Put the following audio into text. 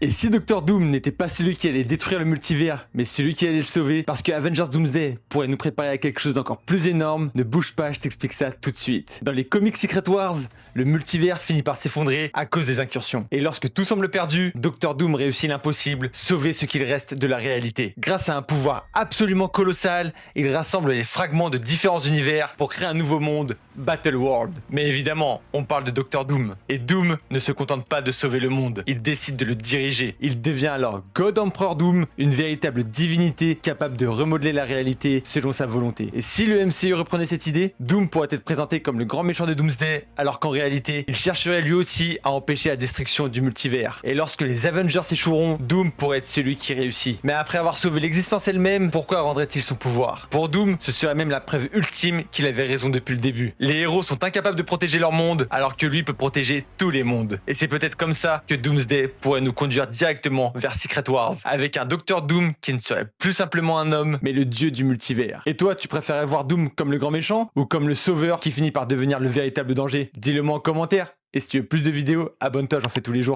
Et si Docteur Doom n'était pas celui qui allait détruire le multivers, mais celui qui allait le sauver, parce que Avengers Doomsday pourrait nous préparer à quelque chose d'encore plus énorme, ne bouge pas, je t'explique ça tout de suite. Dans les comics Secret Wars, le multivers finit par s'effondrer à cause des incursions. Et lorsque tout semble perdu, Docteur Doom réussit l'impossible, sauver ce qu'il reste de la réalité. Grâce à un pouvoir absolument colossal, il rassemble les fragments de différents univers pour créer un nouveau monde, Battle World. Mais évidemment, on parle de Docteur Doom. Et Doom ne se contente pas de sauver le monde, il décide de le diriger. Il devient alors God Emperor Doom, une véritable divinité capable de remodeler la réalité selon sa volonté. Et si le MCU reprenait cette idée, Doom pourrait être présenté comme le grand méchant de Doomsday, alors qu'en réalité, il chercherait lui aussi à empêcher la destruction du multivers. Et lorsque les Avengers échoueront, Doom pourrait être celui qui réussit. Mais après avoir sauvé l'existence elle-même, pourquoi rendrait-il son pouvoir? Pour Doom, ce serait même la preuve ultime qu'il avait raison depuis le début. Les héros sont incapables de protéger leur monde, alors que lui peut protéger tous les mondes. Et c'est peut-être comme ça que Doomsday pourrait nous conduire directement vers Secret Wars, avec un Docteur Doom qui ne serait plus simplement un homme, mais le dieu du multivers. Et toi, tu préférais voir Doom comme le grand méchant, ou comme le sauveur qui finit par devenir le véritable danger? Dis-le moi en commentaire. Et si tu veux plus de vidéos, abonne-toi, j'en fais tous les jours.